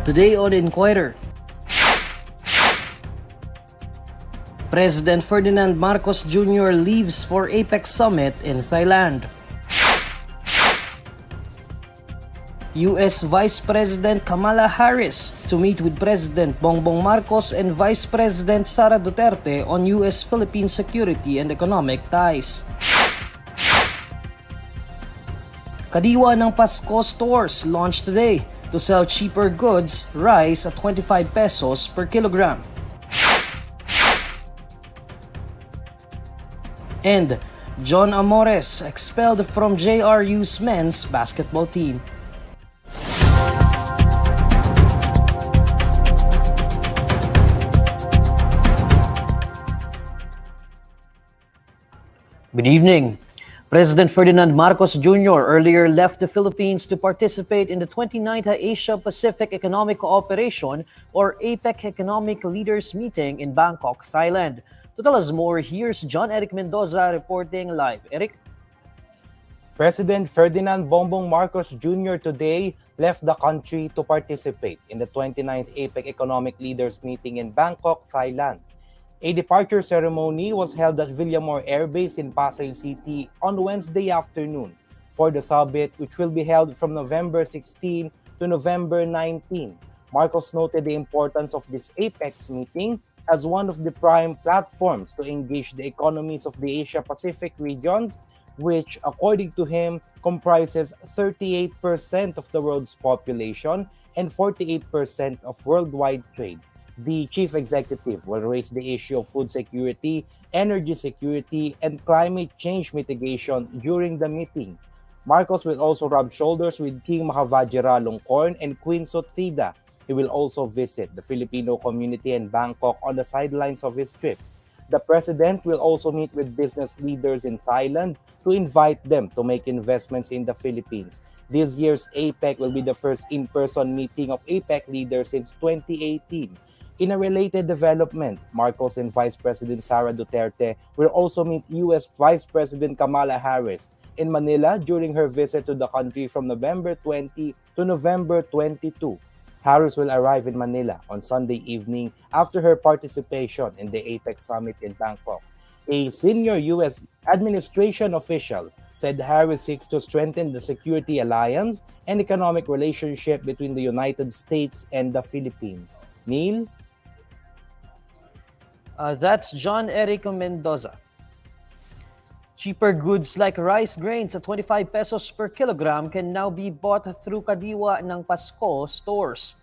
Today on Inquirer, President Ferdinand Marcos Jr. leaves for Apec Summit in Thailand. U.S. Vice President Kamala Harris to meet with President Bongbong Marcos and Vice President Sara Duterte on U.S.-Philippine security and economic ties. Kadiwa ng Pasko stores launched today to sell cheaper goods, rice at 25 pesos per kilogram. And John Amores expelled from JRU's men's basketball team. Good evening. President Ferdinand Marcos Jr. earlier left the Philippines to participate in the 29th Asia-Pacific Economic Cooperation or APEC Economic Leaders Meeting in Bangkok, Thailand. To tell us more, here's John Eric Mendoza reporting live. Eric? President Ferdinand Bongbong Marcos Jr. today left the country to participate in the 29th APEC Economic Leaders Meeting in Bangkok, Thailand. A departure ceremony was held at Villamor Air Base in Pasay City on Wednesday afternoon for the summit, which will be held from November 16 to November 19. Marcos noted the importance of this APEC meeting as one of the prime platforms to engage the economies of the Asia-Pacific regions, which, according to him, comprises 38% of the world's population and 48% of worldwide trade. The chief executive will raise the issue of food security, energy security, and climate change mitigation during the meeting. Marcos will also rub shoulders with King Mahavajiralongkorn and Queen Sothrida. He will also visit the Filipino community in Bangkok on the sidelines of his trip. The president will also meet with business leaders in Thailand to invite them to make investments in the Philippines. This year's APEC will be the first in-person meeting of APEC leaders since 2018. In a related development, Marcos and Vice President Sara Duterte will also meet U.S. Vice President Kamala Harris in Manila during her visit to the country from November 20 to November 22. Harris will arrive in Manila on Sunday evening after her participation in the APEC summit in Bangkok. A senior U.S. administration official said Harris seeks to strengthen the security alliance and economic relationship between the United States and the Philippines. Neil? That's John Eric Mendoza. Cheaper goods like rice grains at 25 pesos per kilogram can now be bought through Kadiwa ng Pasko stores.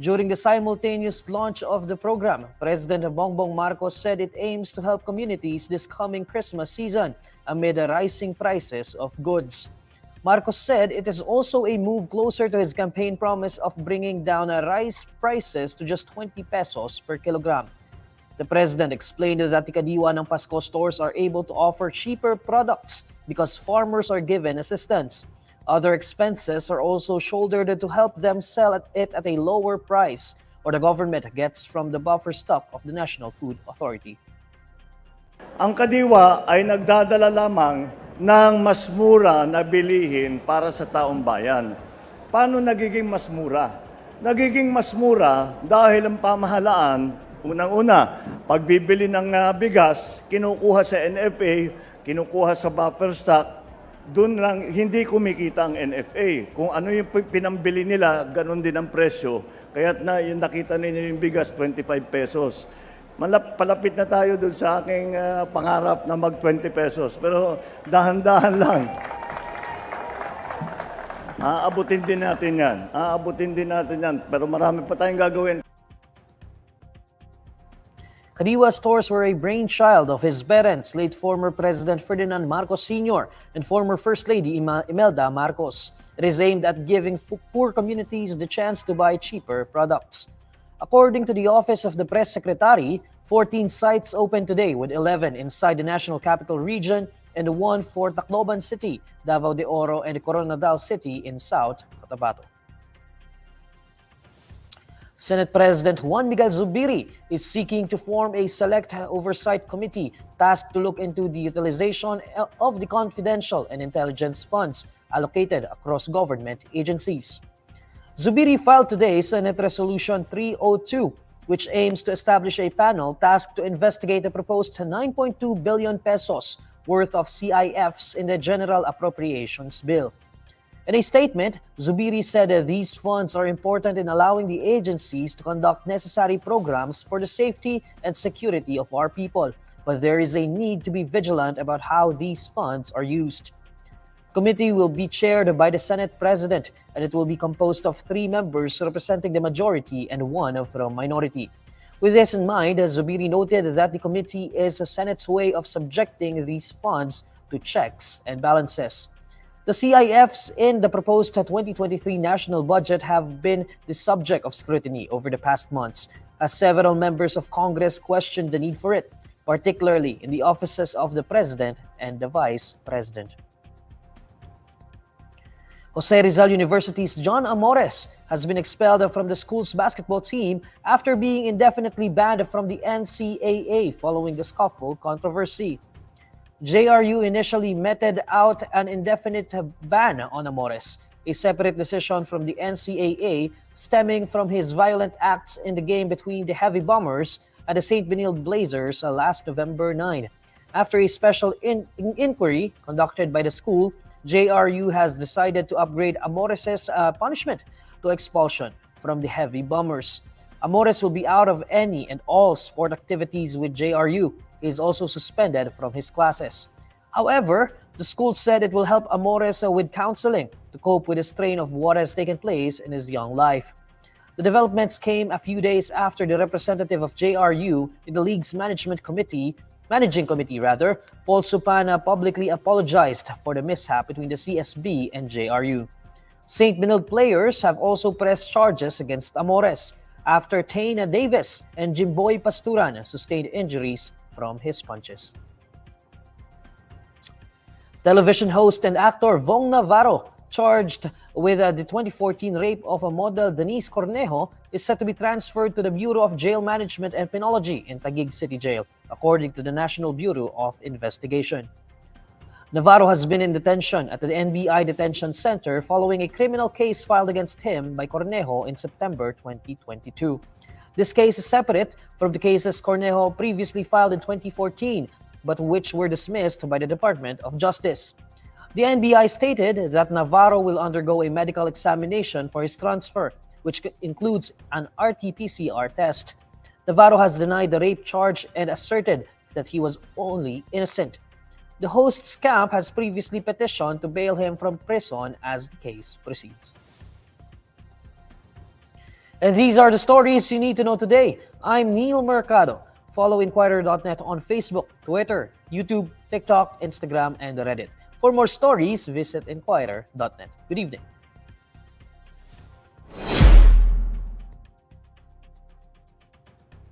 During the simultaneous launch of the program, President Bongbong Marcos said it aims to help communities this coming Christmas season amid the rising prices of goods. Marcos said it is also a move closer to his campaign promise of bringing down rice prices to just 20 pesos per kilogram. The president explained that the Kadiwa ng Pasko stores are able to offer cheaper products because farmers are given assistance. Other expenses are also shouldered to help them sell it at a lower price or the government gets from the buffer stock of the National Food Authority. Ang Kadiwa ay nagdadala lamang ng mas mura na bilihin para sa taong bayan. Paano nagiging mas mura? Nagiging mas mura dahil ang pamahalaan, unang-una, pagbibili ng bigas, kinukuha sa NFA, kinukuha sa buffer stock, doon lang hindi kumikita ang NFA. Kung ano yung pinambili nila, ganun din ang presyo. Kaya't yung nakita ninyo yung bigas, 25 pesos. Palapit na tayo doon sa aking pangarap na mag 20 pesos. Pero dahan-dahan lang. Aabutin din natin yan. Aabutin din natin yan. Pero marami pa tayong gagawin. Kadiwa stores were a brainchild of his parents, late former President Ferdinand Marcos Sr. and former First Lady Imelda Marcos. It is aimed at giving poor communities the chance to buy cheaper products. According to the Office of the Press Secretary, 14 sites opened today with 11 inside the National Capital Region and 1 for Tacloban City, Davao de Oro, and Coronadal City in South Cotabato. Senate President Juan Miguel Zubiri is seeking to form a select oversight committee tasked to look into the utilization of the confidential and intelligence funds allocated across government agencies. Zubiri filed today Senate Resolution 302, which aims to establish a panel tasked to investigate the proposed 9.2 billion pesos worth of CIFs in the General Appropriations Bill. In a statement, Zubiri said that these funds are important in allowing the agencies to conduct necessary programs for the safety and security of our people, but there is a need to be vigilant about how these funds are used. The committee will be chaired by the Senate President, and it will be composed of 3 members representing the majority and 1 from minority. With this in mind, Zubiri noted that the committee is the Senate's way of subjecting these funds to checks and balances. The CIFs in the proposed 2023 national budget have been the subject of scrutiny over the past months, as several members of Congress questioned the need for it, particularly in the offices of the President and the Vice President. Jose Rizal University's John Amores has been expelled from the school's basketball team after being indefinitely banned from the NCAA following the scuffle controversy. JRU initially meted out an indefinite ban on Amores, a separate decision from the NCAA stemming from his violent acts in the game between the Heavy Bombers and the St. Benilde Blazers last November 9. After a special inquiry conducted by the school, JRU has decided to upgrade Amores' punishment to expulsion from the Heavy Bombers. Amores will be out of any and all sport activities with JRU. He is also suspended from his classes. However, the school said it will help Amores with counseling to cope with the strain of what has taken place in his young life. The developments came a few days after the representative of JRU in the league's managing committee, Paul Supana, publicly apologized for the mishap between the CSB and JRU. St. Benilde players have also pressed charges against Amores after Tayna Davis and Jimboy Pasturan sustained injuries from his punches. Television host and actor Vong Navarro, charged with the 2014 rape of a model Denise Cornejo, is set to be transferred to the Bureau of Jail Management and Penology in Taguig City Jail, according to the National Bureau of Investigation. Navarro has been in detention at the NBI Detention Center following a criminal case filed against him by Cornejo in September 2022. This case is separate from the cases Cornejo previously filed in 2014, but which were dismissed by the Department of Justice. The NBI stated that Navarro will undergo a medical examination for his transfer, which includes an RT-PCR test. Navarro has denied the rape charge and asserted that he was only innocent. The host's camp has previously petitioned to bail him from prison as the case proceeds. And these are the stories you need to know today. I'm Neil Mercado. Follow INQUIRER.net on Facebook, Twitter, YouTube, TikTok, Instagram, and Reddit. For more stories, visit INQUIRER.net. Good evening.